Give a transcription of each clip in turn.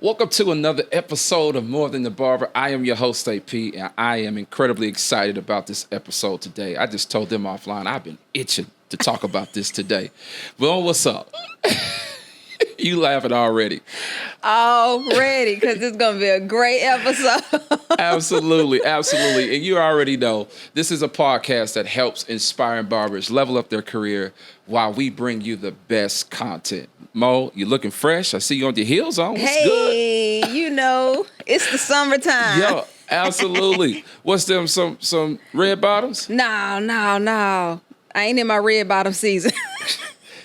Welcome to another episode of More Than the Barber. I am your host, AP, and I am incredibly excited about this episode today. I just told them offline I've been itching to talk about this today. Well, what's up? You laughing already. Already, because it's going to be a great episode. Absolutely. And you already know this is a podcast that helps inspiring barbers level up their career while we bring you the best content. Mo, you looking fresh. I see you on your heels on. What's good? Hey, you know, it's the summertime. Yo, absolutely. What's them, some red bottoms? No. I ain't in my red bottom season.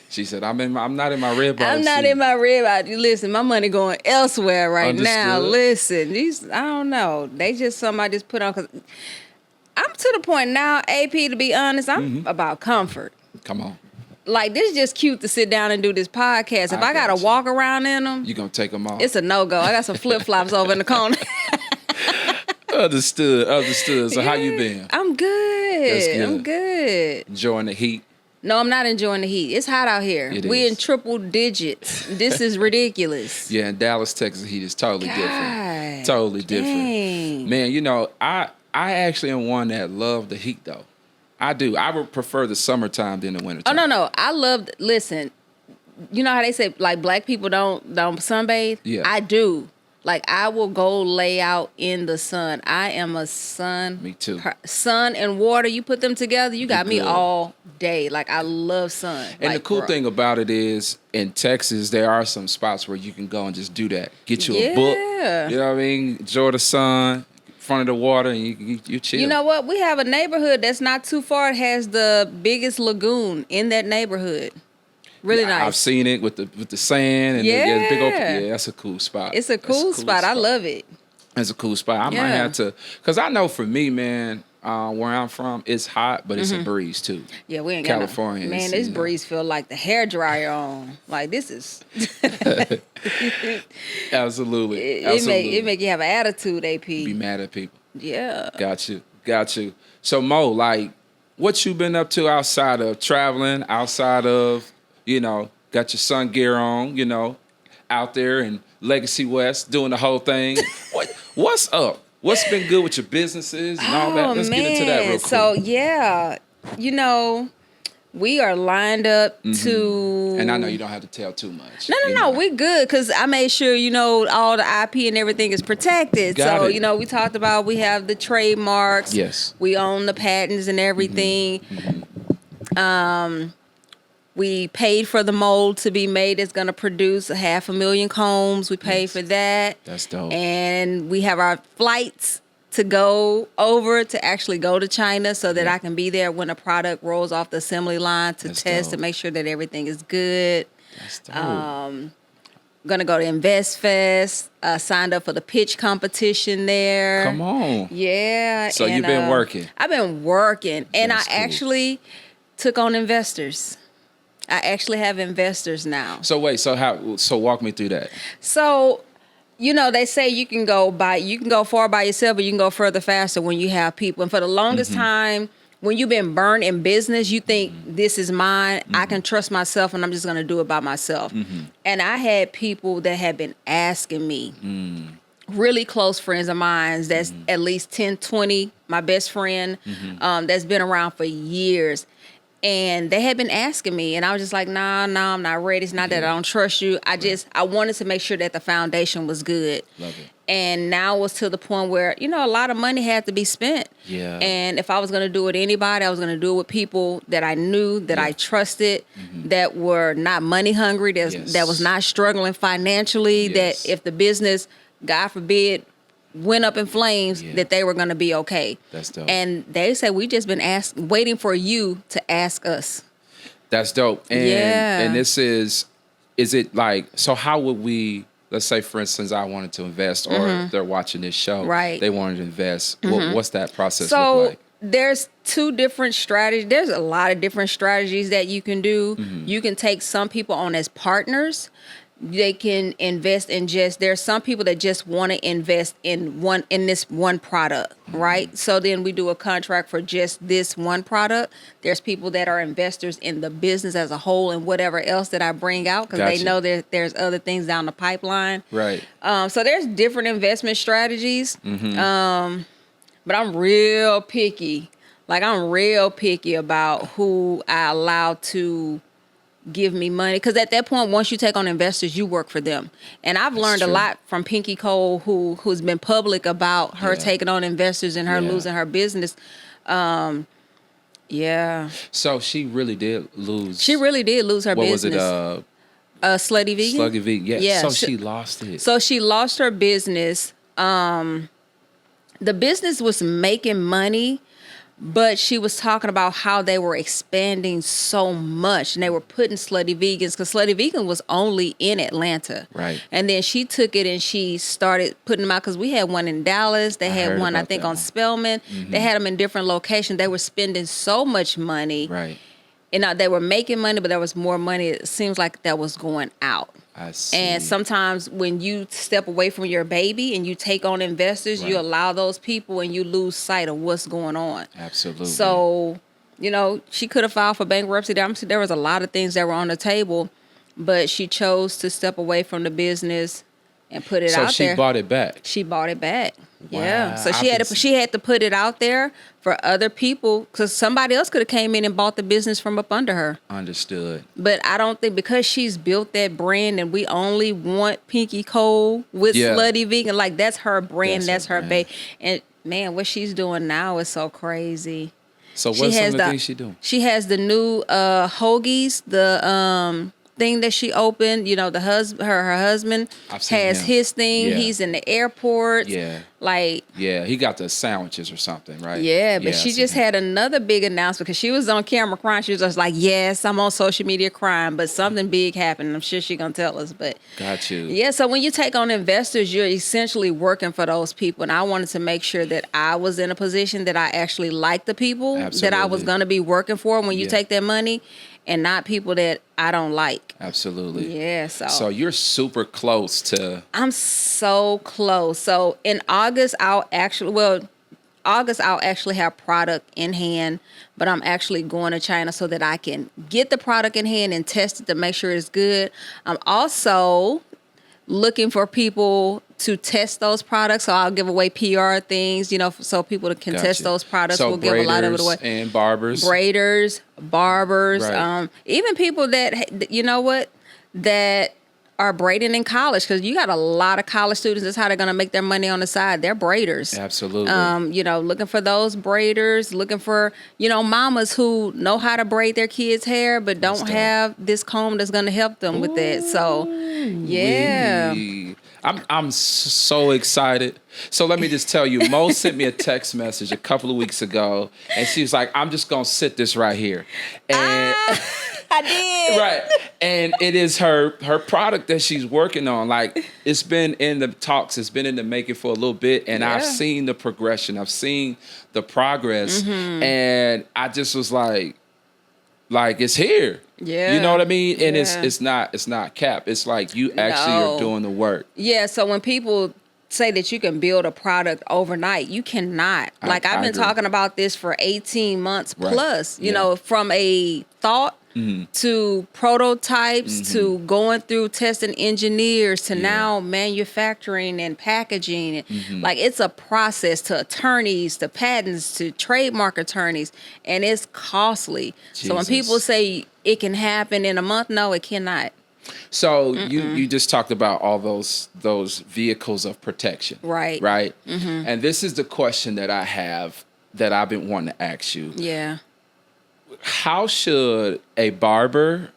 She said, I'm not in my red bottom I'm not season. in my red bottom. Listen, my money going elsewhere right now. Understood. Listen, these, I don't know. They just something I just put on because I'm to the point now, AP, to be honest, I'm about comfort. Come on. Like, this is just cute to sit down and do this podcast. If I got to walk around in them, You gonna take them off. it's a no-go. I got some flip-flops over in the corner. Understood. So how you been? I'm good. That's good. I'm good. Enjoying the heat? No, I'm not enjoying the heat. It's hot out here. It We is. in triple digits. This is ridiculous. Yeah, in Dallas, Texas, heat is totally different. God Totally different. dang. Man, you know, I actually am one that love the heat though. I do. I would prefer the summertime than the Oh, wintertime. no. I love, listen, you know how they say, like, black people don't sunbathe? Yeah. I do. Like, I will go lay out in the sun. I am a sun. Me too. Sun and water, you put them together, you got me good. all day. Like, I love sun. And like, the cool bro. thing about it is, in Texas, there are some spots where you can go and just do that. Get you a book. Yeah. You know what I mean? Enjoy the sun, in front of the water, and you chill. You know what? We have a neighborhood that's not too far. It has the biggest lagoon in that neighborhood. Really nice. I've seen it with the sand and the big open. Yeah. Yeah, that's a cool spot. It's a That's cool spot. I love it. It's a cool spot. I might Yeah. have to, because I know for me, man, where I'm from, it's hot, but it's a breeze too. Yeah, we ain't got California. Man, is, this you know. breeze feel like the hair dryer on. Like, this is. Absolutely. It make you have an attitude, AP. Be mad at people. Yeah. Got you. So Mo, like, what you been up to outside of traveling, outside of, got your sun gear on, out there in Legacy West doing the whole thing. What's up? What's been good with your businesses and all that? Let's get into that real quick. So, yeah, we are lined up to. And I know you don't have to tell too much. No, we good because I made sure, all the IP and everything is protected. Got So, it. we talked about we have the trademarks. Yes. We own the patents and everything. We paid for the mold to be made. It's going to produce 500,000 combs. We paid for that. That's dope. And we have our flights to go over to actually go to China so that I can be there when a product rolls off the assembly line to That's test dope. to make sure that everything is good. That's dope. Gonna go to Invest Fest. Signed up for the pitch competition there. Come on. Yeah. So you've been working. I've been working, and That's I cool. actually took on investors. I actually have investors now. So wait, so walk me through that. So, they say you can go far by yourself, but you can go further faster when you have people. And for the longest time, when you've been burned in business, you think this is mine. I can trust myself, and I'm just going to do it by myself. And I had people that had been asking me, really close friends of mine, that's at least 10, 20, my best friend, that's been around for years. And they had been asking me, and I was just like, nah, I'm not ready. It's not that I don't trust you. I wanted to make sure that the foundation was good. Love it. And now it was to the point where, a lot of money had to be spent. Yeah. And if I was going to do it with anybody, I was going to do it with people that I knew, that I trusted, that were not money hungry, that was not struggling financially, Yes. that if the business, God forbid, went up in flames, that they were going to be okay. That's dope. And they said, we just been waiting for you to ask us. That's dope. And Yeah. and this is it like, so how would we, let's say for instance I wanted to invest, or they're watching this show, Right. they wanted to invest. What's that process So look like? there's two different strategies. There's a lot of different strategies that you can do. You can take some people on as partners. they can invest in there's some people that just want to invest in this one product, right? So then we do a contract for just this one product. There's people that are investors in the business as a whole and whatever else that I bring out, because they know that there's other things down the pipeline. Right. So there's different investment strategies. But I'm real picky. Like, I'm real picky about who I allow to give me money, because at that point, once you take on investors, you work for them. And I've learned a lot from Pinky Cole, who's been public about her taking on investors and her losing her business. So she really did lose. She really did lose her business. What was it? Slutty Vegan. Sluggy Vegan. Yeah. So she lost it. So she lost her business. The business was making money, but she was talking about how they were expanding so much and they were putting Slutty Vegans, because Slutty Vegan was only in Atlanta. Right. And then she took it and she started putting them out, because we had one in Dallas. They had one, I think, on Spelman. They had them in different locations. They were spending so much money. Right. And they were making money, but there was more money. It seems like that was going out. I see. And sometimes when you step away from your baby and you take on investors, you allow those people and you lose sight of what's going on. Absolutely. So, she could have filed for bankruptcy. There was a lot of things that were on the table, but she chose to step away from the business and put it out there. So she bought it back. She bought it back. Wow. Yeah. So she had to put it out there for other people, because somebody else could have came in and bought the business from up under her. Understood. But I don't think, because she's built that brand and we only want Pinky Cole with Slutty Vegan, like, that's her brand, that's her baby. And man, what she's doing now is so crazy. So what's some of the things she doing? She has the new hoagies, the thing that she opened. The her husband has his thing. Yeah. He's in the airport. Yeah. Like, he got the sandwiches or something, right? Yeah, but she just had another big announcement, because she was on camera crying. She was just like, yes, I'm on social media crying, but something big happened. I'm sure she's going to tell us. But got you. Yeah, so when you take on investors, you're essentially working for those people. And I wanted to make sure that I was in a position that I actually liked the people that I was going to be working for when you take that money, and not people that I don't like. Absolutely. Yeah. So you're super close to. I'm so close. So in August, I'll actually have product in hand, but I'm actually going to China so that I can get the product in hand and test it to make sure it's good. I'm also looking for people to test those products. So I'll give away PR things, so people can test those products. So we'll give a lot of it away. And barbers. Braiders, barbers, right. Even people that, that are braiding in college, because you got a lot of college students. That's how they're going to make their money on the side. They're braiders. Absolutely. Looking for those braiders, looking for, mamas who know how to braid their kids' hair, but don't have this comb that's going to help them with that. So, yeah. I'm so excited. So let me just tell you, Mo sent me a text message a couple of weeks ago, and she was like, I'm just going to sit this right here. And I did. Right. And it is her product that she's working on. Like, it's been in the talks, it's been in the making for a little bit, and I've seen the progression. I've seen the progress. And I just was like it's here. Yeah. You know what I mean? And it's not cap. It's like you actually are doing the work. Yeah, so when people say that you can build a product overnight, you cannot. Like, I've been talking about this for 18 months plus, you know, from a thought to prototypes to going through testing engineers to now manufacturing and packaging. Like, it's a process, to attorneys, to patents, to trademark attorneys, and it's costly. Jesus. So when people say it can happen in a month, no, it cannot. So you just talked about all those vehicles of protection. Right. And this is the question that I have that I've been wanting to ask you. Yeah. How should a barber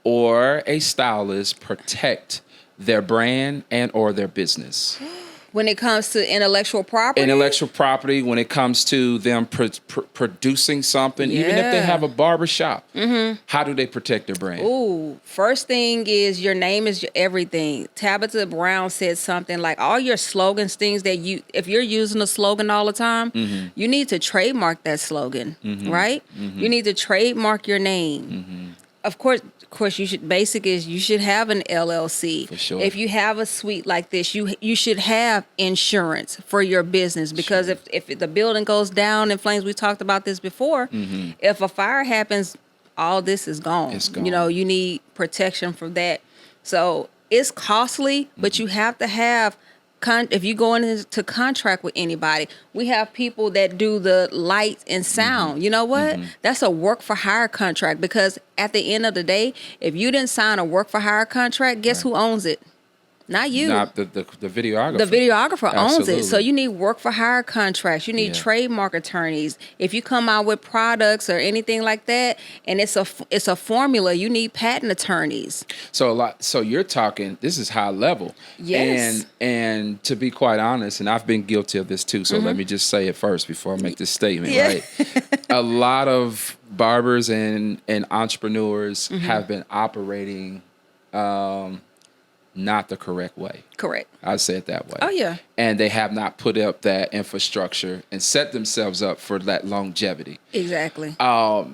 or a stylist protect their brand and or their business? When it comes to intellectual property? Intellectual property, when it comes to them producing something, even if they have a barber shop, how do they protect their brand? Ooh, first thing is your name is everything. Tabitha Brown said something like, all your slogans, things that if you're using a slogan all the time, you need to trademark that slogan, right? You need to trademark your name. Of course, course, you should have an LLC. For sure. If you have a suite like this, you should have insurance for your business, because if the building goes down in flames, we talked about this before. If a fire happens, all this is gone. It's gone. You know, you need protection for that. So it's costly, but you have to have. If you go into contract with anybody, we have people that do the lights and sound. You know what? That's a work for hire contract, because at the end of the day, if you didn't sign a work for hire contract, guess who owns it? Not you. Not the videographer. The videographer owns Absolutely. it. So you need work for hire contracts. You need trademark attorneys. If you come out with products or anything like that, and it's a formula, you need patent attorneys. So you're talking, this is high level. Yes. And to be quite honest, and I've been guilty of this too, so let me just say it first before I make this statement, right? A lot of barbers and entrepreneurs have been operating not the correct way. Correct. I say it that way. Oh, yeah. And they have not put up that infrastructure and set themselves up for that longevity. Exactly. I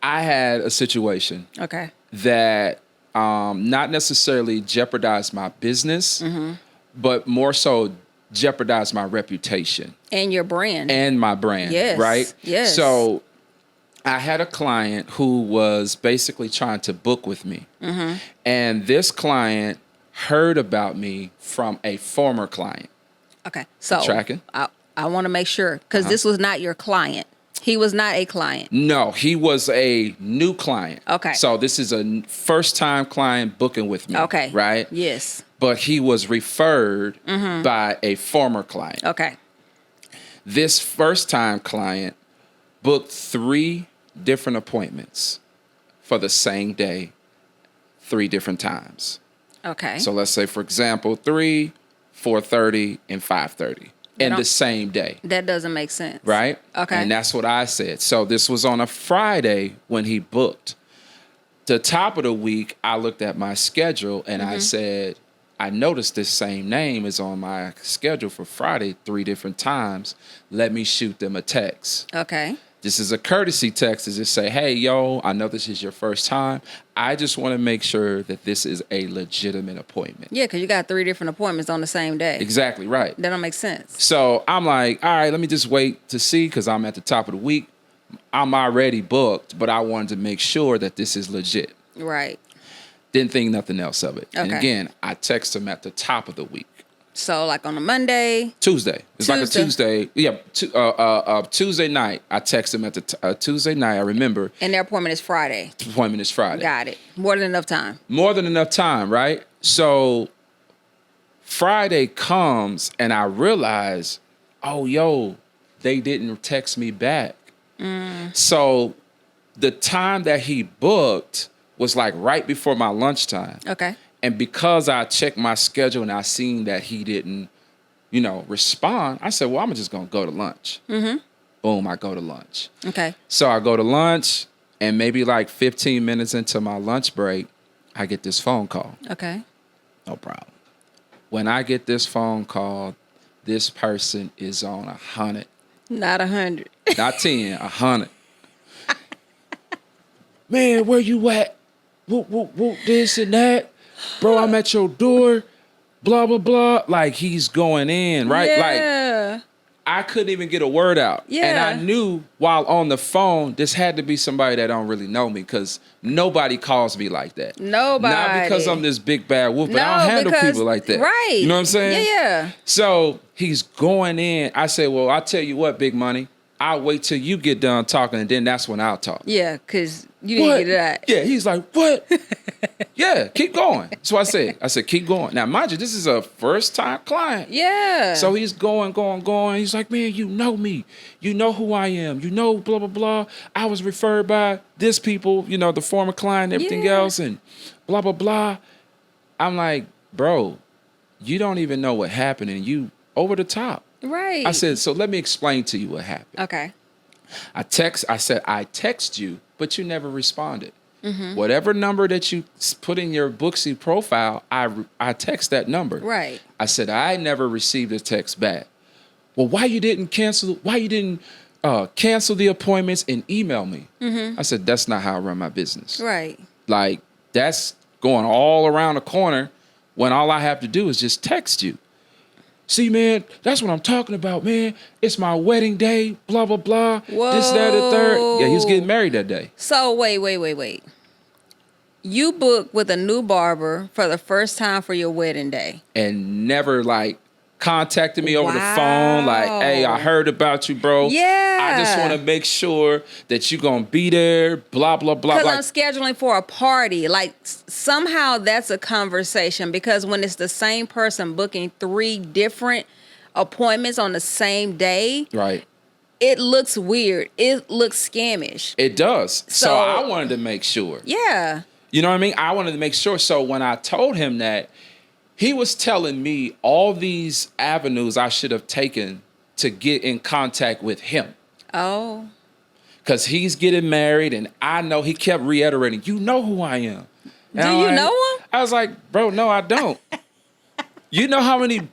had a situation Okay. that not necessarily jeopardized my business, but more so jeopardized my reputation. And your brand. And my brand. Yes. Right? Yes. So I had a client who was basically trying to book with me. And this client heard about me from a former client. Okay. So Tracking? I want to make sure, because this was not your client. He was not a client. No, he was a new client. Okay. So this is a first-time client booking with me. Okay. Right? Yes. But he was referred by a former client. Okay. This first-time client booked 3 different appointments for the same day, 3 different times. Okay. So let's say, for example, 3, 4:30, and 5:30 in the same day. That doesn't make sense. Right? Okay. And that's what I said. So this was on a Friday when he booked. The top of the week, I looked at my schedule and I said, I noticed this same name is on my schedule for Friday 3 different times. Let me shoot them a text. Okay. This is a courtesy text to just say, hey, yo, I know this is your first time. I just want to make sure that this is a legitimate appointment. Yeah, because you got 3 different appointments on the same day. Exactly right. That don't make sense. So I'm like, all right, let me just wait to see, because I'm at the top of the week. I'm already booked, but I wanted to make sure that this is legit. Right. Didn't think nothing else of it. And Okay. again, I text him at the top of the week. So like on a Monday. Tuesday. It's like a Tuesday. Yeah, Tuesday night. I text him at the Tuesday night. I remember. And their appointment is Friday. Appointment is Friday. Got it. More than enough time. More than enough time, right? So Friday comes and I realize, oh, yo, they didn't text me back. So the time that he booked was like right before my lunchtime. Okay. And because I checked my schedule and I seen that he didn't, respond, I said, well, I'm just going to go to lunch. Boom, I go to lunch. Okay. So I go to lunch, and maybe like 15 minutes into my lunch break, I get this phone call. Okay. No problem. When I get this phone call, this person is on 100. Not 100. Not 10, 100. Man, where you at? Whoop, whoop, whoop, this and that. Bro, I'm at your door. Blah, blah, blah. Like, he's going in, right? Yeah. Like, I couldn't even get a word out. Yeah. And I knew while on the phone, this had to be somebody that don't really know me, because nobody calls me like that. Nobody. Not because I'm this big bad wolf, but I don't handle people like that. Right. You know what I'm saying? Yeah. So he's going in. I say, well, I'll tell you what, big money. I'll wait till you get done talking, and then that's when I'll talk. Yeah, because you didn't get it out. Yeah, he's like, what? Yeah, keep going. So I said, keep going. Now, mind you, this is a first-time client. Yeah. So he's going. He's like, man, you know me. You know who I am. You know, blah, blah, blah. I was referred by this people, the former client and everything else, and blah, blah, blah. I'm like, bro, you don't even know what happened, and you over the top. Right. I said, so let me explain to you what happened. Okay. I text you, but you never responded. Whatever number that you put in your Booksy profile, I text that number. Right. I said, I never received a text back. Well, why you didn't cancel? Why you didn't cancel the appointments and email me. I said, that's not how I run my business. Right. Like, that's going all around the corner when all I have to do is just text you. See, man, that's what I'm talking about, man. It's my wedding day, blah, blah, blah. Whoa. This, that, the third. Yeah, he was getting married that day. So wait. You booked with a new barber for the first time for your wedding day. And never, like, contacted me over the phone. Like, hey, I heard about you, bro. Yeah. I just want to make sure that you're going to be there, blah, blah, blah. Because Like, I'm scheduling for a party. Like, somehow that's a conversation. Because when it's the same person booking 3 different appointments on the same day, right. it looks weird. It looks scammish. It does. So So- I wanted to make sure. Yeah. You know what I mean? I wanted to make sure. So when I told him that, he was telling me all these avenues I should have taken to get in contact with him. Oh. Because he's getting married, and I know he kept reiterating, you know who I am. And Do I'm you like- know him? I was like, bro, no, I don't. You know how many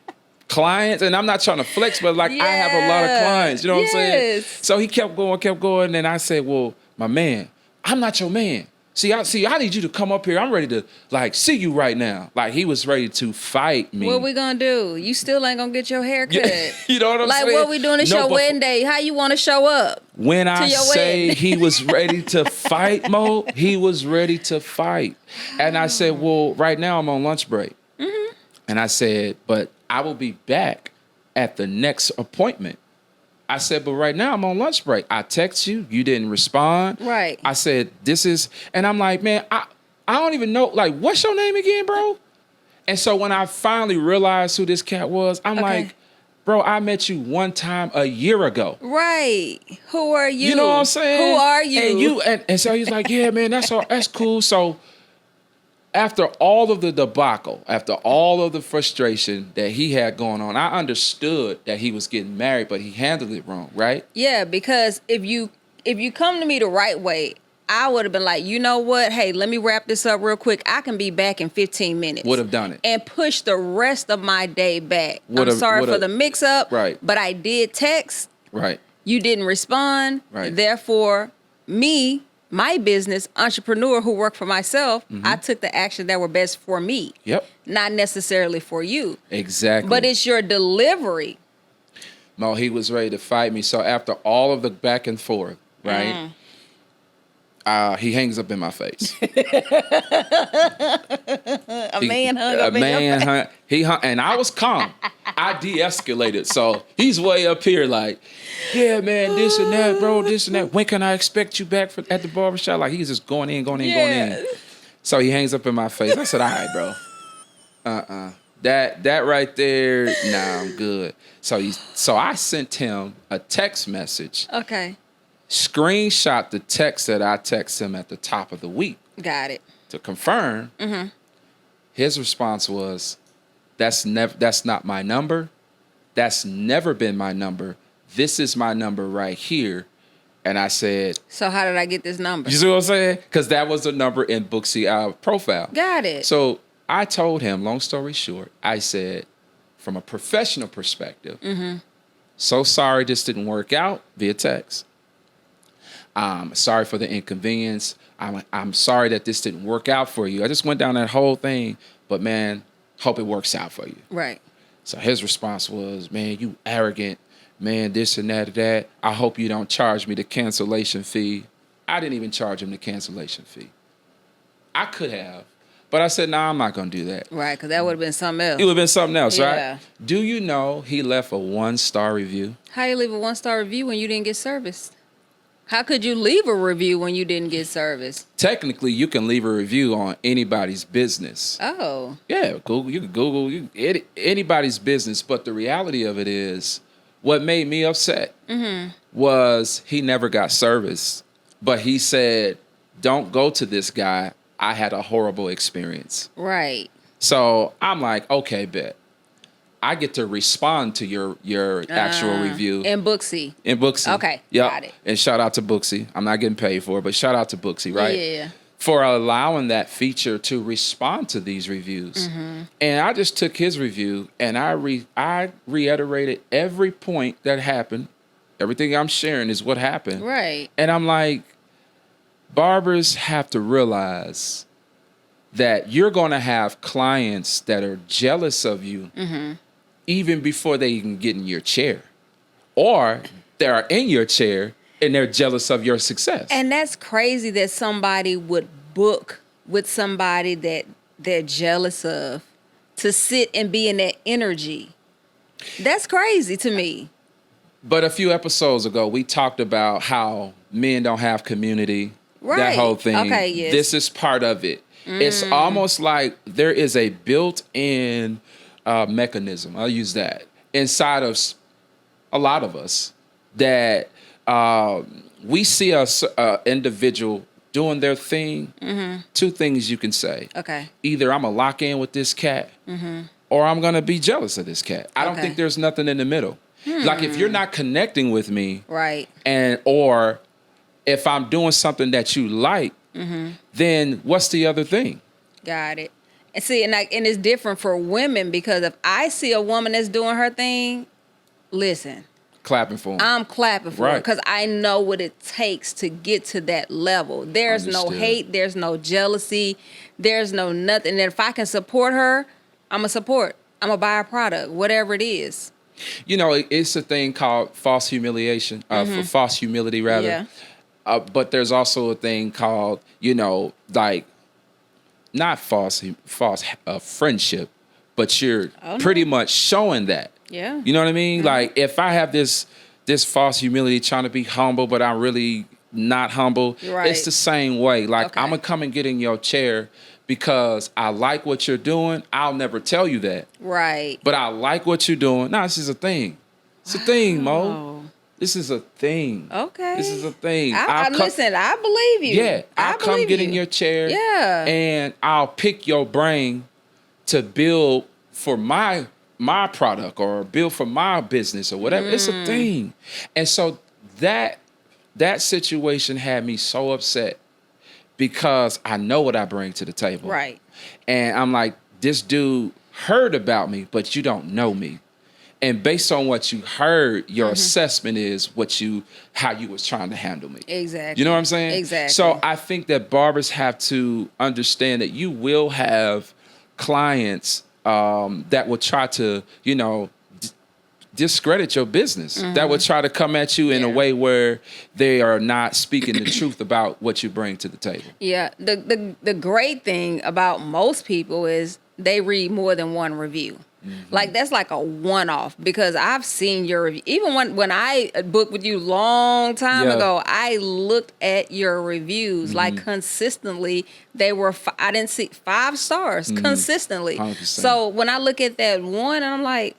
clients, and I'm not trying to flex, but like I have a lot of Yeah. clients, you know what I'm saying? Yes. So he kept going, and I said, well, my man, I'm not your man. I need you to come up here. I'm ready to like see you right now. Like he was ready to fight me. What we gonna do? You still ain't gonna get your hair cut. You know what I'm like saying? what we doing? It's No, your but wedding day. How you want to show up? When I your say wedding. he was ready to fight, Mo, he was ready to fight. And I said, well, right now I'm on lunch break. Mm-hmm. And I said, but I will be back at the next appointment. I said, but right now I'm on lunch break. I text you, you didn't respond. Right. I said, and I'm like, man, I don't even know, like, what's your name again, bro? And so when I finally realized who this cat was, I'm like, bro, I met you one time a year ago. Right. Who are you? You know what I'm saying? Who are you? And so he's like, yeah, man, that's cool. So after all of the debacle, after all of the frustration that he had going on, I understood that he was getting married, but he handled it wrong, right? Yeah, because if you come to me the right way, I would have been like, you know what? Hey, let me wrap this up real quick. I can be back in 15 minutes. Would have done it. And push the rest of my day back. I'm Would've- sorry for would've- the mix up. Right. But I did text. Right. You didn't respond. Right. Therefore, my business, entrepreneur who work for myself, I took the action that were best for me. Yep. Not necessarily for you. Exactly. But it's your delivery. Mo, he was ready to fight me. So after all of the back and forth, right? He hangs up in my face. A man hung up in your face. He hung, and I was calm. I de-escalated. So he's way up here like, yeah, man, this and that, bro, this and that. When can I expect you back at the barbershop? Like he's just going in. So he hangs up in my face. I said, all right, bro. That right there, nah, I'm good. So I sent him a text message. Okay. Screenshot the text that I text him at the top of the week Got it. to confirm. His response was, that's not my number. That's never been my number. This is my number right here. And I said, So how did I get this number? you see what I'm saying? Because that was the number in Booksy profile. Got it. So I told him, long story short, I said, from a professional perspective, so sorry this didn't work out via text. Sorry for the inconvenience. I'm sorry that this didn't work out for you. I just went down that whole thing, but man, hope it works out for you. Right. So his response was, man, you arrogant, man, this and that. I hope you don't charge me the cancellation fee. I didn't even charge him the cancellation fee. I could have, but I said, nah, I'm not going to do that. Right, because that would have been something else. It would have been something else, Yeah. right? Do you know he left a 1-star review? How you leave a 1-star review when you didn't get service? How could you leave a review when you didn't get service? Technically, you can leave a review on anybody's business. Oh. Yeah, Google. You can Google anybody's business. But the reality of it is, what made me upset was he never got service. But he said, don't go to this guy. I had a horrible experience. Right. So I'm like, okay, bet. I get to respond to your actual review. In Booksy. In Booksy. Okay, Yep. got it. And shout out to Booksy. I'm not getting paid for it, but shout out to Booksy, right? Yeah. For allowing that feature to respond to these reviews. And I just took his review and I reiterated every point that happened Everything I'm sharing is what happened. Right. And I'm like, barbers have to realize that you're going to have clients that are jealous of you even before they even get in your chair. Or they're in your chair and they're jealous of your success. And that's crazy that somebody would book with somebody that they're jealous of to sit and be in that energy. That's crazy to me. But a few episodes ago, we talked about how men don't have community. Right. That whole thing. Okay, yes. This is part of it. It's almost like there is a built-in mechanism, I'll use that, inside of a lot of us that we see a individual doing their thing. Two things you can say. Okay. Either I'm going to lock in with this cat or I'm going to be jealous of this cat. I don't think there's nothing in the middle. Like if you're not connecting with me, right, or if I'm doing something that you like, then what's the other thing? Got it. And see, and it's different for women because if I see a woman that's doing her thing, listen, clapping for them. I'm clapping for her because I know what it takes to get to that level. There's no hate, there's no jealousy, there's no nothing. And if I can support her, I'm gonna support. I'm gonna buy a product, whatever it is. You know, it's a thing called false humiliation, for false humility rather. Yeah. But there's also a thing called, you know, like not false friendship, but you're pretty much showing that. Yeah. You know what I mean? Like if I have this false humility trying to be humble, but I'm really not humble, it's the same way. Like I'm gonna come and get in your chair because I like what you're doing. I'll never tell you that. Right. But I like what you're doing. No, this is a thing. It's a thing, Mo. This is a thing. Okay. This is a thing. Listen, I believe you. Yeah. I'll come get in your chair. Yeah. And I'll pick your brain to build for my product or build for my business or whatever. It's a thing. And so that situation had me so upset because I know what I bring to the table. Right. And I'm like, this dude heard about me, but you don't know me. And based on what you heard, your assessment is how you was trying to handle me. Exactly. You know what I'm saying? Exactly. So I think that barbers have to understand that you will have clients that will try to, you know, discredit your business. That will try to come at you in a way where they are not speaking the truth about what you bring to the table. Yeah. The great thing about most people is they read more than one review. Like that's like a one-off because I've seen your review. Even when I booked with you long time ago, I looked at your reviews like consistently. They were I didn't see 5 stars consistently. 100%. So when I look at that one, and I'm like,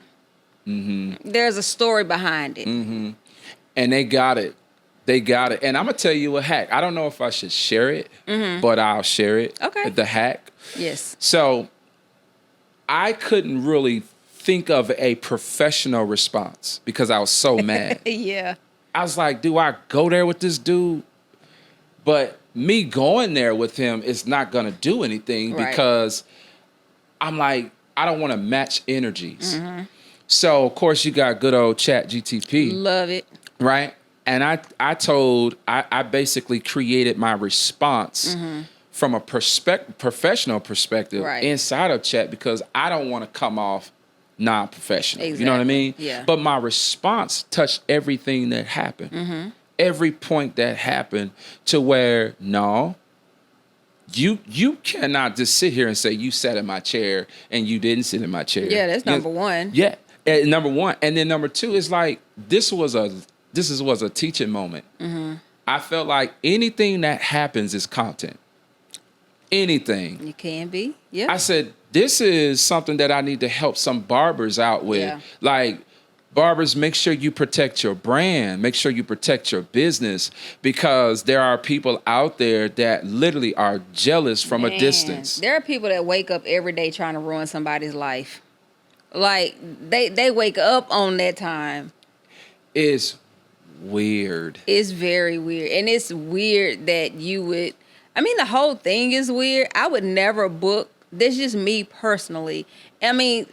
there's a story behind it. And they got it. They got it. And I'm gonna tell you a hack. I don't know if I should share it, but I'll share it. Okay. The hack. Yes. So I couldn't really think of a professional response because I was so mad. Yeah. I was like, do I go there with this dude? But me going there with him is not going to do anything because I'm like, I don't want to match energies. So, of course, you got good old Chat GTP. Love it. Right? And I basically created my response from a professional perspective inside of chat because I don't want to come off non-professional. Exactly. You know what I mean? Yeah. But my response touched everything that happened. Every point that happened to where, no, you cannot just sit here and say you sat in my chair and you didn't sit in my chair. Yeah, that's number one. Yeah, number one. And then number two is like, this was a teaching moment. I felt like anything that happens is content. Anything. You can be. Yeah. I said, this is something that I need to help some barbers out with. Yeah. Like, barbers, make sure you protect your brand. Make sure you protect your business because there are people out there that literally are jealous from a distance. There are people that wake up every day trying to ruin somebody's life. Like, they wake up on that time. It's weird. It's very weird. And it's weird that you would... I mean, the whole thing is weird. I would never book. This is just me personally. I mean,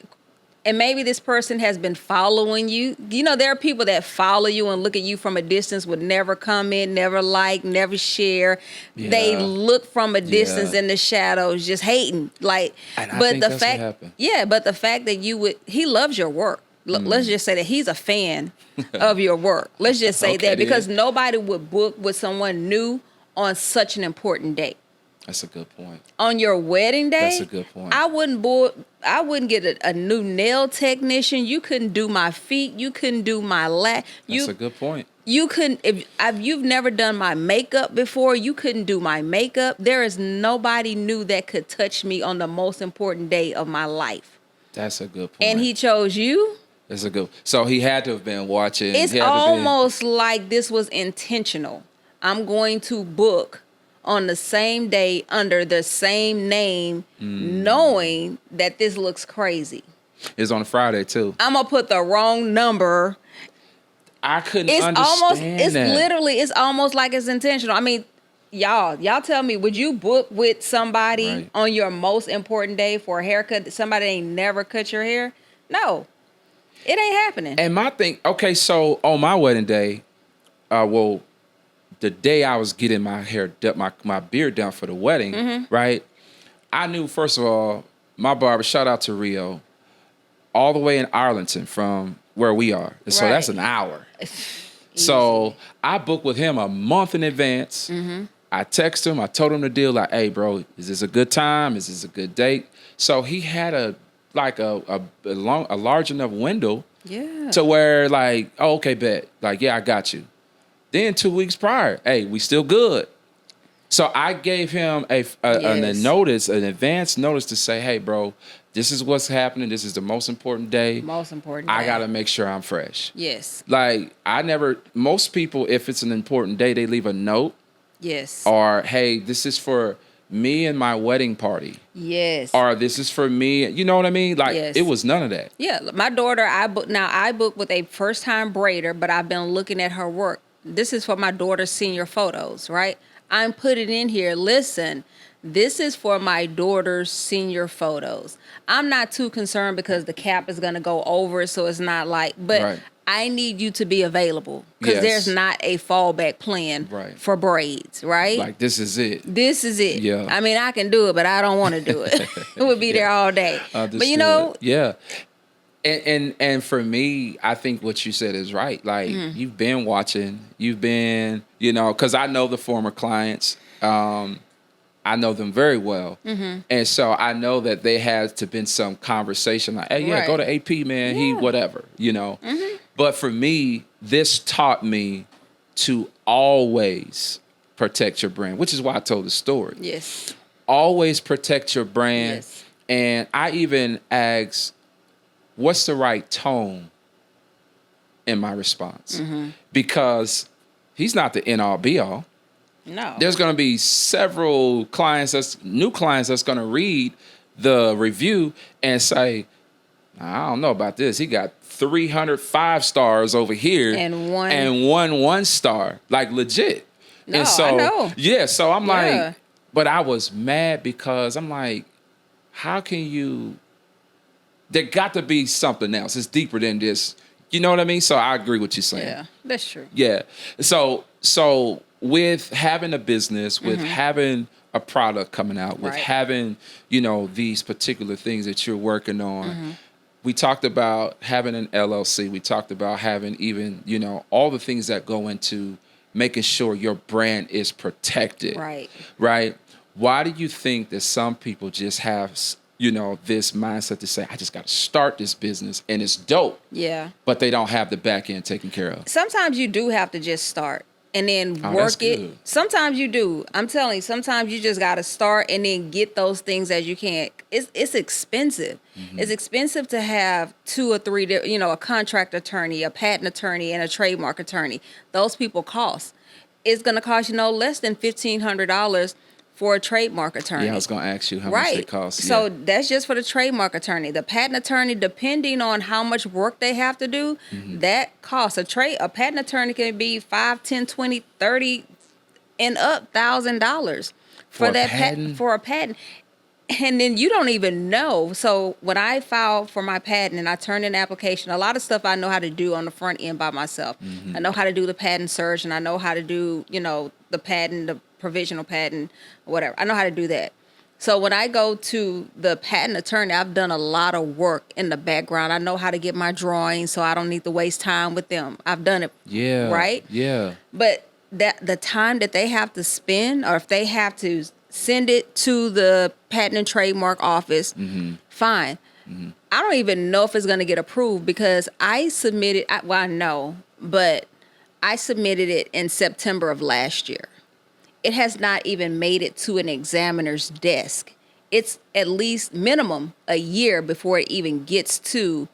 And maybe this person has been following you. You know, there are people that follow you and look at you from a distance, would never comment, never like, never share. Yeah. They look from a distance Yeah. in the shadows, just hating. Like, And I but think the that's what fact, happened. yeah, but the fact that he loves your work. Let's just say that he's a fan of your work. Let's just say Okay, that, because then. nobody would book with someone new on such an important day. That's a good point. On your wedding day, That's a good point. I wouldn't get a new nail technician. You couldn't do my feet. You couldn't do my That's a good point. You couldn't, if you've never done my makeup before, you couldn't do my makeup. There is nobody new that could touch me on the most important day of my life. That's a good point. And he chose you. That's a good. So he had to have been watching. It's He had to have been- almost like this was intentional. I'm going to book on the same day under the same name, knowing that this looks crazy. It's on a Friday too. I'm gonna put the wrong number. I couldn't It's understand it's almost like it's intentional. I mean, y'all tell me, would you book with somebody Right. on your most important day for a haircut? Somebody ain't never cut your hair? No, it ain't happening. And my thing, okay, so on my wedding day, well, the day I was getting my hair done, my beard done for the wedding, right? I knew, first of all, my barber, shout out to Rio, all the way in Arlington from where we are. And so that's Right. an hour. So I booked with him a month in advance. I texted him, I told him the deal, like, hey, bro, is this a good time? Is this a good date? So he had a large enough window Yeah. to where, like, oh, okay, bet. Like, yeah, I got you. Then 2 weeks prior, hey, we still good. So I gave him an advance notice to say, hey, bro, this is what's happening. This is the most important day. Most important I day. got to make sure I'm fresh. Yes. Like, most people, if it's an important day, they leave a note Yes. or, hey, this is for me and my wedding party. Yes. Or this is for me. You know what I mean? Like, Yes. it was none of that. Yeah, my daughter, I book with a first-time braider, but I've been looking at her work. This is for my daughter's senior photos, right? I'm putting in here, listen, this is for my daughter's senior photos. I'm not too concerned because the cap is going to go over, so it's not like, but Right. I need you to be available because Yes. there's not a fallback plan Right. for braids, right? Like, this is it. This is it. Yeah. I mean, I can do it, but I don't want to do it. It would be there all day. But you know, yeah. And for me, I think what you said is right. Like, you've been watching, you've been, because I know the former clients. I know them very well. And so I know that they had to been some conversation like, hey, yeah, Right. go to AP, man. He whatever, But for me, this taught me to always protect your brand, which is why I told the story. yes. Always protect your brand. Yes. And I even asked, what's the right tone in my response? Because he's not the end all be all. No. There's going to be several new clients that's going to read the review and say, I don't know about this. He got 305 stars over here And one- 1 star, like legit. No, and so, I know. yeah, so I'm Yeah. like, but I was mad because I'm like, how can you? There got to be something else. It's deeper than this. You know what I mean? So I agree with you saying. Yeah, that's true. Yeah. So with having a business, with having a product coming out, with Right. having, these particular things that you're working on, we talked about having an LLC. We talked about having even, all the things that go into making sure your brand is protected. Right. Right. Why do you think that some people just have, this mindset to say, I just got to start this business and it's dope, Yeah. but they don't have the back end taken care of? Sometimes you do have to just start and then Oh, that's work it. good. Sometimes you do. I'm telling you, sometimes you just got to start and then get those things as you can. It's expensive. It's expensive to have 2 or 3, a contract attorney, a patent attorney, and a trademark attorney. Those people cost. It's going to cost you no less than $1,500 for a trademark attorney. Yeah, I was going to ask you how much they cost. So Yeah. that's just for the trademark attorney. The patent attorney, depending on how much work they have to do, that costs. A patent attorney can be $5, $10, $20, $30 and up $1,000 For a that patent? for a patent. And then you don't even know. So when I filed for my patent and I turned in an application, a lot of stuff I know how to do on the front end by myself. I know how to do the patent search, and I know how to do, the patent, the provisional patent, whatever. I know how to do that. So when I go to the patent attorney, I've done a lot of work in the background. I know how to get my drawings, so I don't need to waste time with them. I've done it. Yeah. Right? Yeah. But that the time that they have to spend, or if they have to send it to the patent and trademark office, fine. I don't even know if it's going to get approved because I submitted, I know, but I submitted it in September of last year. It has not even made it to an examiner's desk. It's at least minimum a year before it even gets to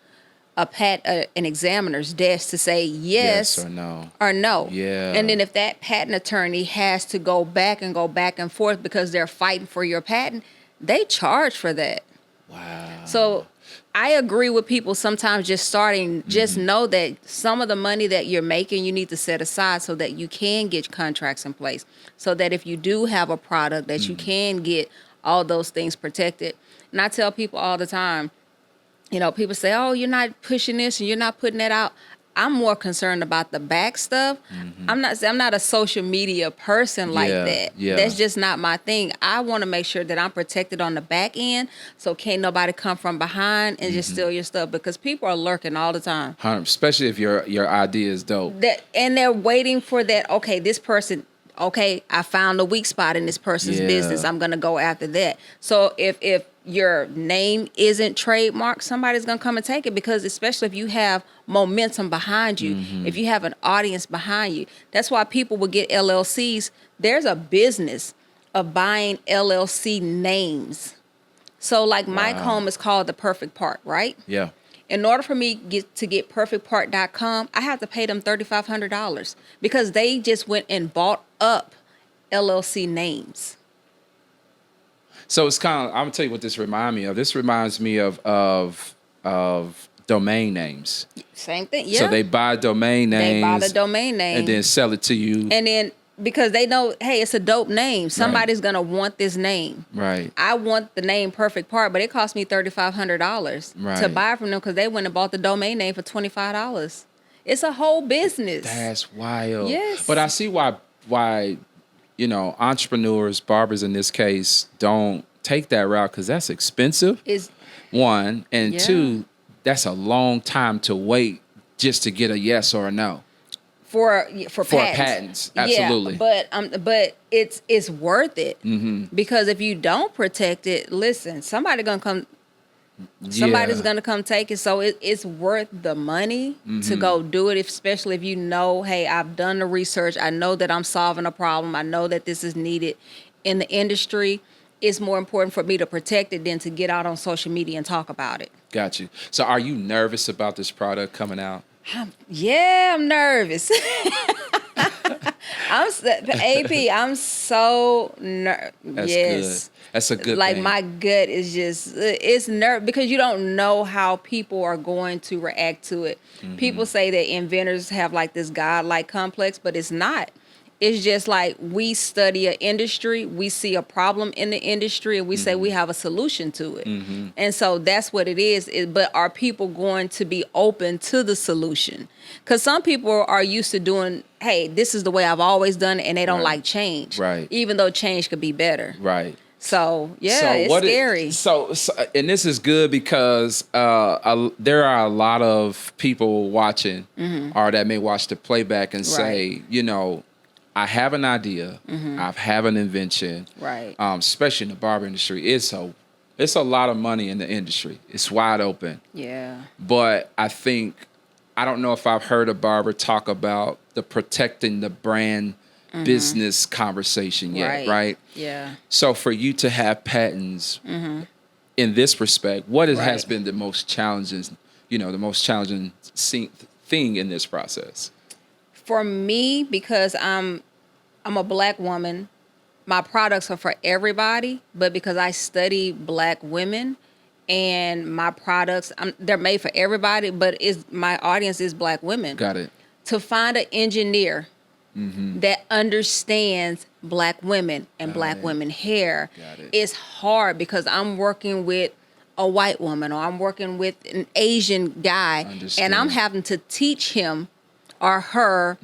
an examiner's desk to say yes or no. Or no. Yeah. And then if that patent attorney has to go back and forth because they're fighting for your patent, they charge for that. Wow. So I agree with people sometimes just starting, just know that some of the money that you're making, you need to set aside so that you can get contracts in place. So that if you do have a product that you can get all those things protected. And I tell people all the time, people say, oh, you're not pushing this and you're not putting that out. I'm more concerned about the back stuff. I'm not a social media person like that. Yeah. That's just not my thing. I want to make sure that I'm protected on the back end, so can't nobody come from behind and just steal your stuff, because people are lurking all the time. Especially if your idea is dope. And they're waiting for that. Okay, this person. Okay, I found a weak spot in this person's business. I'm gonna go after that. So if your name isn't trademarked, somebody's gonna come and take it, because especially if you have momentum behind you, if you have an audience behind you, that's why people will get LLCs. There's a business of buying LLC names. So like Mike Home is called The Perfect Part, right? Yeah. In order for me to get perfectpart.com, I have to pay them $3,500 because they just went and bought up LLC names. So it's kind of, I'm gonna tell you what this reminds me of. This reminds me of domain names. Same thing, yeah. So they buy domain names. They buy the domain name. And then sell it to you. And then, because they know, hey, it's a dope name. Somebody's going to want this name. Right. I want the name Perfect Part, but it cost me $3,500 to buy from them because they went and bought the domain name for $25. It's a whole business. That's wild. Yes. But I see why entrepreneurs, barbers in this case, don't take that route, because that's expensive. Is one. And two, that's a long time to wait just to get a yes or a no. For patents, absolutely. Yeah, but it's worth it, because if you don't protect it, listen, somebody's gonna come take it. So it's worth the money to go do it, especially if you know, hey, I've done the research. I know that I'm solving a problem. I know that this is needed in the industry. It's more important for me to protect it than to get out on social media and talk about it. Got you. So are you nervous about this product coming out? I'm nervous. I'm so nervous. Yes. Good. That's a good thing. thing. My gut is just, it's nerve, because you don't know how people are going to react to it. People say that inventors have like this godlike complex, but it's not. It's just like, we study an industry, we see a problem in the industry, and we say we have a solution to it. And so that's what it is. But are people going to be open to the solution? Because some people are used to doing, hey, this is the way I've always done it, and they don't like change. Right. Even though change could be better. Right. So, it's scary. So, and this is good because there are a lot of people watching or that may watch the playback and say, I have an idea. I have an invention. Right. Especially in the barber industry. It's a lot of money in the industry. It's wide open. Yeah. But I don't know if I've heard a barber talk about the protecting the brand business conversation yet, right? Yeah. So for you to have patents in this respect, what has been the most challenging, thing in this process? For me, because I'm a Black woman, my products are for everybody, but because I study Black women and my products, they're made for everybody, but my audience is Black women. Got it. To find an engineer that understands Black women and Black women hair. Got it. It's hard because I'm working with a white woman or I'm working with an Asian guy, and I'm having to teach him or her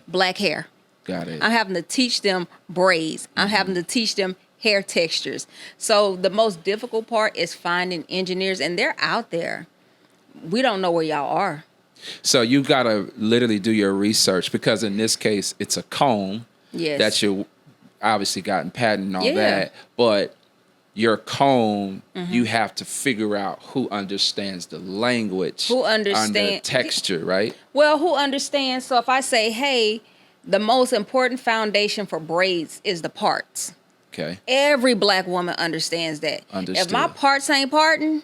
Black hair. Got it. I'm having to teach them braids. I'm having to teach them hair textures. So the most difficult part is finding engineers, and they're out there. We don't know where y'all are. So you got to literally do your research, because in this case, it's a comb that you obviously gotten patent and all that. But your comb, you have to figure out who understands the language, who understands the texture, right? Well, who understands? So if I say, hey, the most important foundation for braids is the parts. Okay. Every Black woman understands that. Understood. If my parts ain't parting,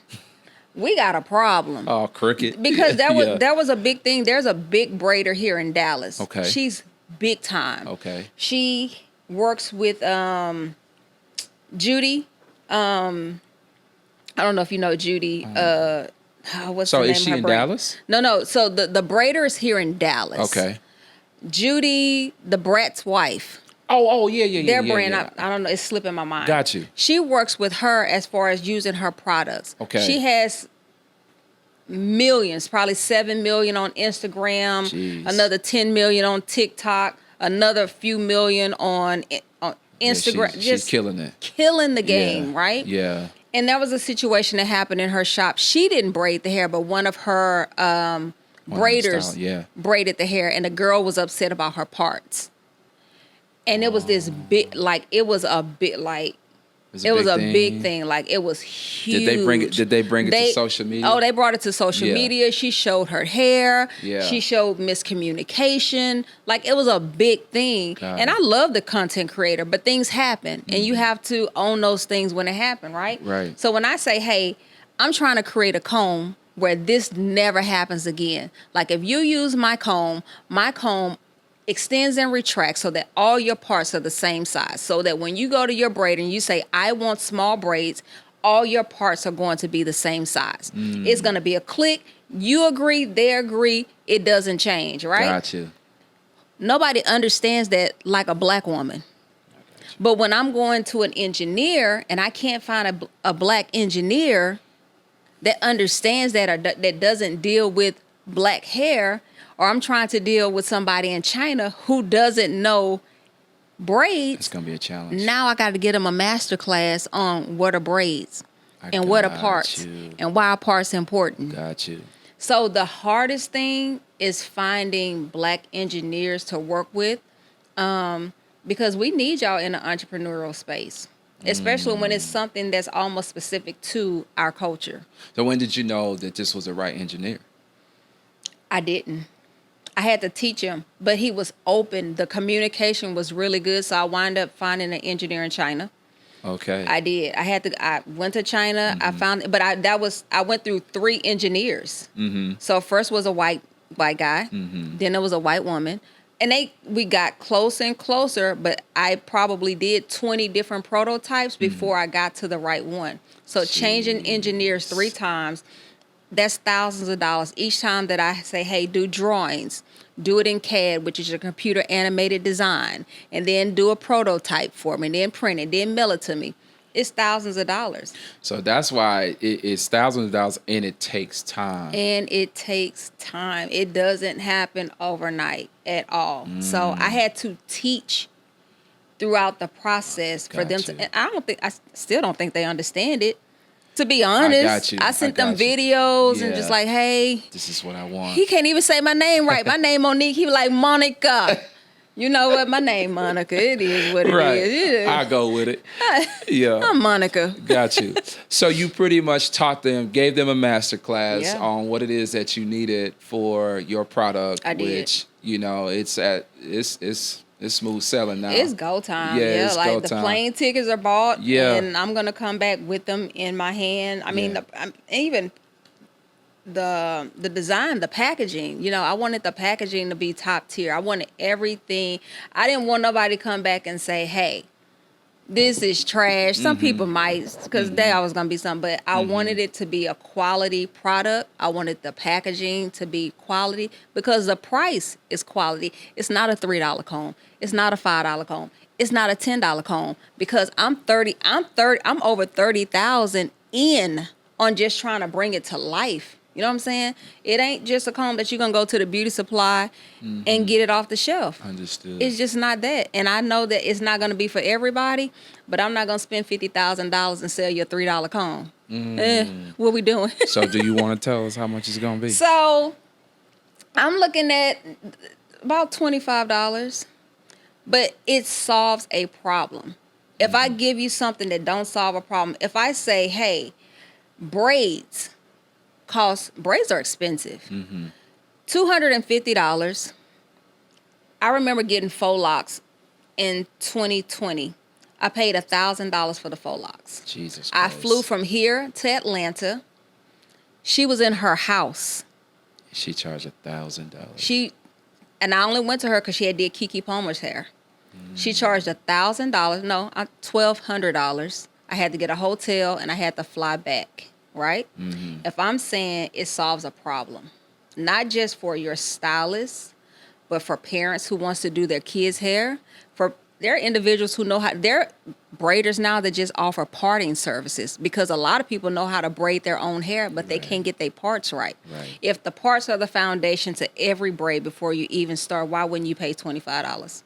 we got a problem. Oh, cricket. Because there was a big thing. There's a big braider here in Dallas. Okay. She's big time. Okay. She works with Judy. I don't know if you know Judy. What's So the name is she of her in braider? Dallas? No. So the braider is here in Dallas. Okay. Judy, the Brat's wife. Oh, yeah. Their brand, I don't know, it's slipping my mind. Got you. She works with her as far as using her products. Okay. She has millions, probably 7 million on Instagram, Jeez. another 10 million on TikTok, another few million on Instagram. Yeah, she's killing it. Killing the game, right? Yeah. And there was a situation that happened in her shop. She didn't braid the hair, but one of her braiders braided the hair, and the girl was upset about her parts. And it was this big, it was a big thing. Like, it was huge. Did they bring it to social media? Oh, they brought it to social media. She showed her hair. Yeah. She showed miscommunication. Like, it was a big thing. And I love the content creator, but things happen. And you have to own those things when it happen, right? Right. So when I say, hey, I'm trying to create a comb where this never happens again. Like, if you use my comb extends and retracts so that all your parts are the same size. So that when you go to your braid and you say, I want small braids, all your parts are going to be the same size. It's going to be a click. You agree, they agree. It doesn't change, right? Got you. Nobody understands that like a Black woman. But when I'm going to an engineer and I can't find a Black engineer that understands that or that doesn't deal with Black hair, or I'm trying to deal with somebody in China who doesn't know braids. It's going to be a challenge. Now I got to get them a master class on what are braids and what are parts and why are parts important. Got you. So the hardest thing is finding Black engineers to work with, because we need y'all in the entrepreneurial space, especially when it's something that's almost specific to our culture. So when did you know that this was the right engineer? I didn't. I had to teach him, but he was open. The communication was really good, so I wound up finding an engineer in China. Okay. I did. I went to China. I found, but I went through 3 engineers. So first was a white guy, then there was a white woman, and we got closer and closer. But I probably did 20 different prototypes before I got to the right one. So changing engineers 3 times. That's thousands of dollars each time that I say, hey, do drawings, do it in CAD, which is your computer animated design, and then do a prototype for me, then print it, then mail it to me. It's thousands of dollars. So that's why it's thousands of dollars, and it takes time. It doesn't happen overnight at all. So I had to teach throughout the process for them to, and I still don't think they understand it. To be honest, I sent them videos and just like, hey, this is what I want. He can't even say my name right. My name Monique. He was like, Monica. You know what? My name Monica. It is what it is. I go with it. Yeah. I'm Monica. Got you. So you pretty much taught them, gave them a master class on what it is that you needed for your product. I did. Which, it's smooth selling now. It's go time. Yeah, it's like go the time. plane tickets are bought. Yeah. And I'm gonna come back with them in my hand. I mean, even the design, the packaging. I wanted the packaging to be top tier. I wanted everything. I didn't want nobody to come back and say, "Hey, this is trash. Some people might, because they always gonna be something, but I wanted it to be a quality product. I wanted the packaging to be quality because the price is quality. It's not a $3 comb. It's not a $5 comb. It's not a $10 comb because I'm over 30,000 in on just trying to bring it to life. You know what I'm saying? It ain't just a comb that you're going to go to the beauty supply and get it off the shelf. Understood. It's just not that. And I know that it's not going to be for everybody, but I'm not going to spend $50,000 and sell you a $3 comb. What we doing? So do you want to tell us how much it's going to be? So I'm looking at about $25, but it solves a problem. If I give you something that don't solve a problem, if I say, hey, braids are expensive. $250. I remember getting faux locks in 2020. I paid $1,000 for the faux locks. Jesus I Christ. flew from here to Atlanta. She was in her house. She charged $1,000. And I only went to her because she had did Keke Palmer's hair. She charged $1,000. No, $1,200. I had to get a hotel and I had to fly back. Right? If I'm saying it solves a problem, not just for your stylist, but for parents who wants to do their kids' hair, there are individuals who know how, there are braiders now that just offer parting services because a lot of people know how to braid their own hair, but they can't get their parts right. If the parts are the foundation to every braid before you even start, why wouldn't you pay $25?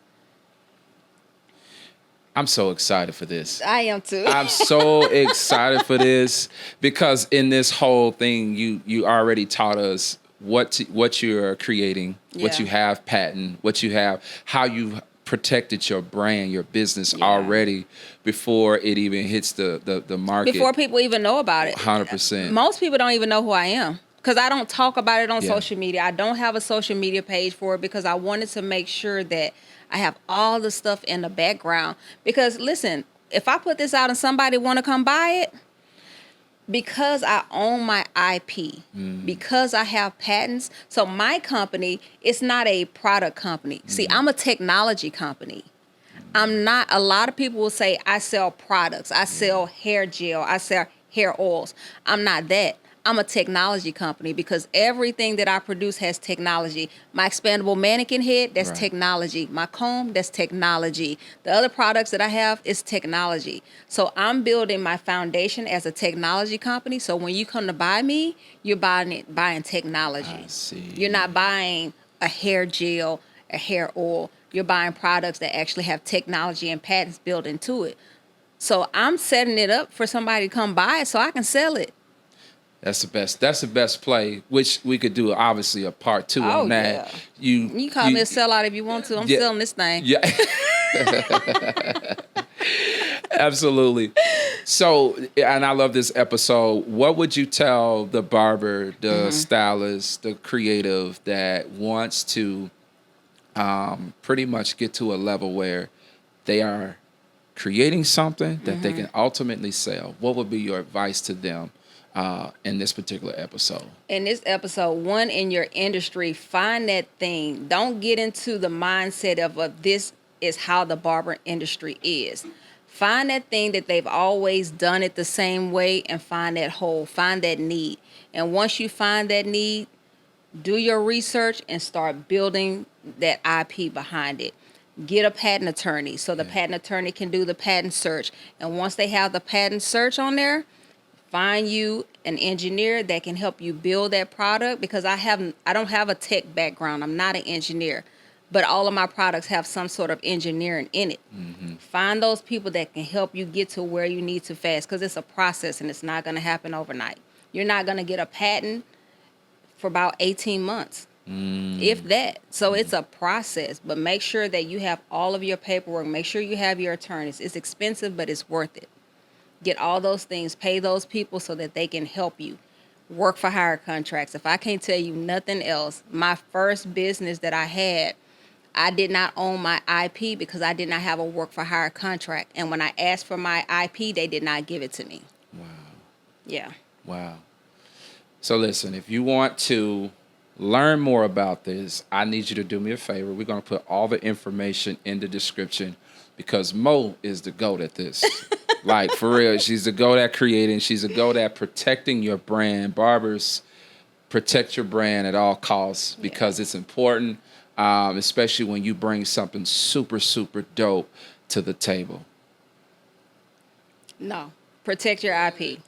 I'm so excited for this. I am too. I'm so excited for this because in this whole thing, you already taught us what you're creating, what you have patent, what you have, how you protected your brand, your business already before it even hits the market. Before people even know about it. 100%. Most people don't even know who I am because I don't talk about it on social media. I don't have a social media page for it because I wanted to make sure that I have all the stuff in the background. Because listen, if I put this out and somebody want to come buy it, because I own my IP, because I have patents, so my company is not a product company. See, I'm a technology company. I'm not, a lot of people will say I sell products. I sell hair gel. I sell hair oils. I'm not that. I'm a technology company because everything that I produce has technology. My expandable mannequin head, that's technology. My comb, that's technology. The other products that I have is technology. So I'm building my foundation as a technology company. So when you come to buy me, you're buying technology. I see. You're not buying a hair gel, a hair oil. You're buying products that actually have technology and patents built into it. So I'm setting it up for somebody to come buy it so I can sell it. That's the best. That's the best play, which we could do obviously a part 2 on that. Yeah. You call me a sellout if you want to. I'm selling this thing. Yeah. Absolutely. So, and I love this episode. What would you tell the barber, the stylist, the creative that wants to pretty much get to a level where they are creating something that they can ultimately sell? What would be your advice to them in this particular episode? In this episode, one, in your industry, find that thing. Don't get into the mindset of this is how the barber industry is. Find that thing that they've always done it the same way and find that hole, find that need. And once you find that need, do your research and start building that IP behind it. Get a patent attorney so the patent attorney can do the patent search. And once they have the patent search on there, find you an engineer that can help you build that product because I don't have a tech background. I'm not an engineer, but all of my products have some sort of engineering in it. Find those people that can help you get to where you need to fast because it's a process and it's not going to happen overnight. You're not going to get a patent for about 18 months, if that. So it's a process, but make sure that you have all of your paperwork. Make sure you have your attorneys. It's expensive, but it's worth it. Get all those things, pay those people so that they can help you. Work for hire contracts. If I can't tell you nothing else, my first business that I had, I did not own my IP because I did not have a work for hire contract. And when I asked for my IP, they did not give it to me. Wow. Yeah. Wow. So listen, if you want to learn more about this, I need you to do me a favor. We're going to put all the information in the description because Mo is the GOAT at this. Like, for real, she's the GOAT at creating. She's the GOAT at protecting your brand. Barbers, protect your brand at all costs because it's important, especially when you bring something super, super dope to the table. No. Protect your IP.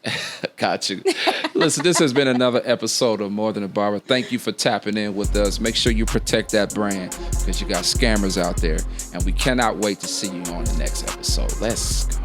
Got you. Listen, this has been another episode of More Than a Barber. Thank you for tapping in with us. Make sure you protect that brand because you got scammers out there. And we cannot wait to see you on the next episode. Let's go.